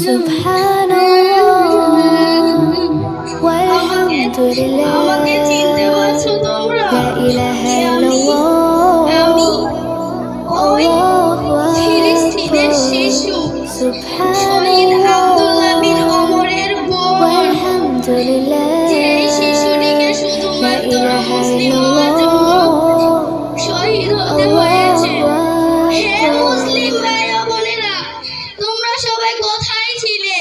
সুবহানাল্লাহ ওয়ালহামদুলিল্লাহ আমাকে চিনতে পারছো তোমরা? লা ইলাহা আমি ইল্লাল্লাহ ওই ফিলিস্তিনের শিশু শহীদ আব্দুল্লাহ বিন ওমরের বোন, ওয়ালহামদুলিল্লাহ যে শিশুটিকে লা শুধুমাত্র ইলাহা মুসলিম হওয়ার জন্য ইল্লাল্লাহ শহীদ হতে হয়েছে। হে মুসলিম ভাই ও বোনেরা, তোমরা সবাই কোথায় ছিলে?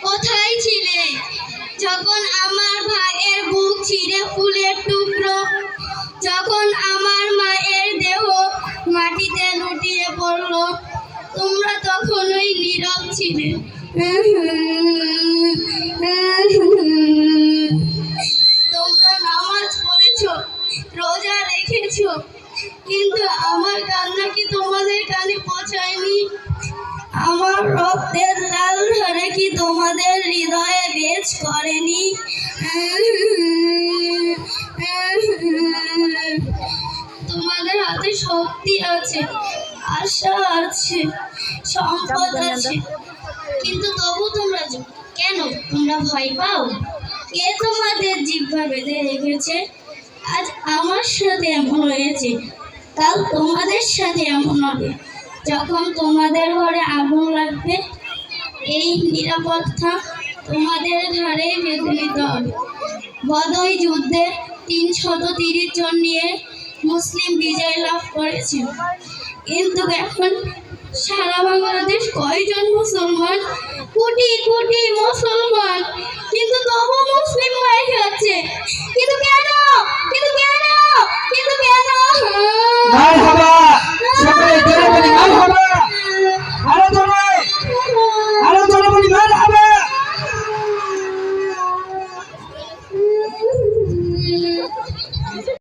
কোথায় ছিলে যখন আমার ভাইয়ের বুক ছিঁড়ে ফুলের টুকরো, যখন আমার মায়ের দেহ মাটিতে লুটিয়ে পড়ল? তোমরা তখনই নীরব ছিলে। তোমরা নামাজ পড়েছো, রোজা রেখেছো, কিন্তু আমার কান্না কি তোমাদের কানে পৌঁছায়নি? আমার রক্তের লাল ধারা কি তোমাদের হৃদয়ে বেজ করেনি? তোমাদের হাতে শক্তি আছে, আশা আছে, সম্পদ আছে, কিন্তু তবু তোমরা কেন? তোমরা ভয় পাও? কে তোমাদের জিহ্বা বেঁধে রেখেছে? আজ আমার সাথে এমন হয়েছে, কাল তোমাদের সাথে এমন হবে। যখন তোমাদের ঘরে আগুন লাগবে, এই নিরাপত্তা তোমাদের ঘাড়ে বেঁধে নিতে হবে। বদর যুদ্ধে ৩৩০ জন নিয়ে মুসলিম বিজয় লাভ করেছে, কিন্তু এখন সারা বাংলাদেশ কয়জন মুসলমান? কোটি কোটি মুসলমান, কিন্তু তবু মুসলিম হয়ে গেছে। কিন্তু কেন? কিন্তু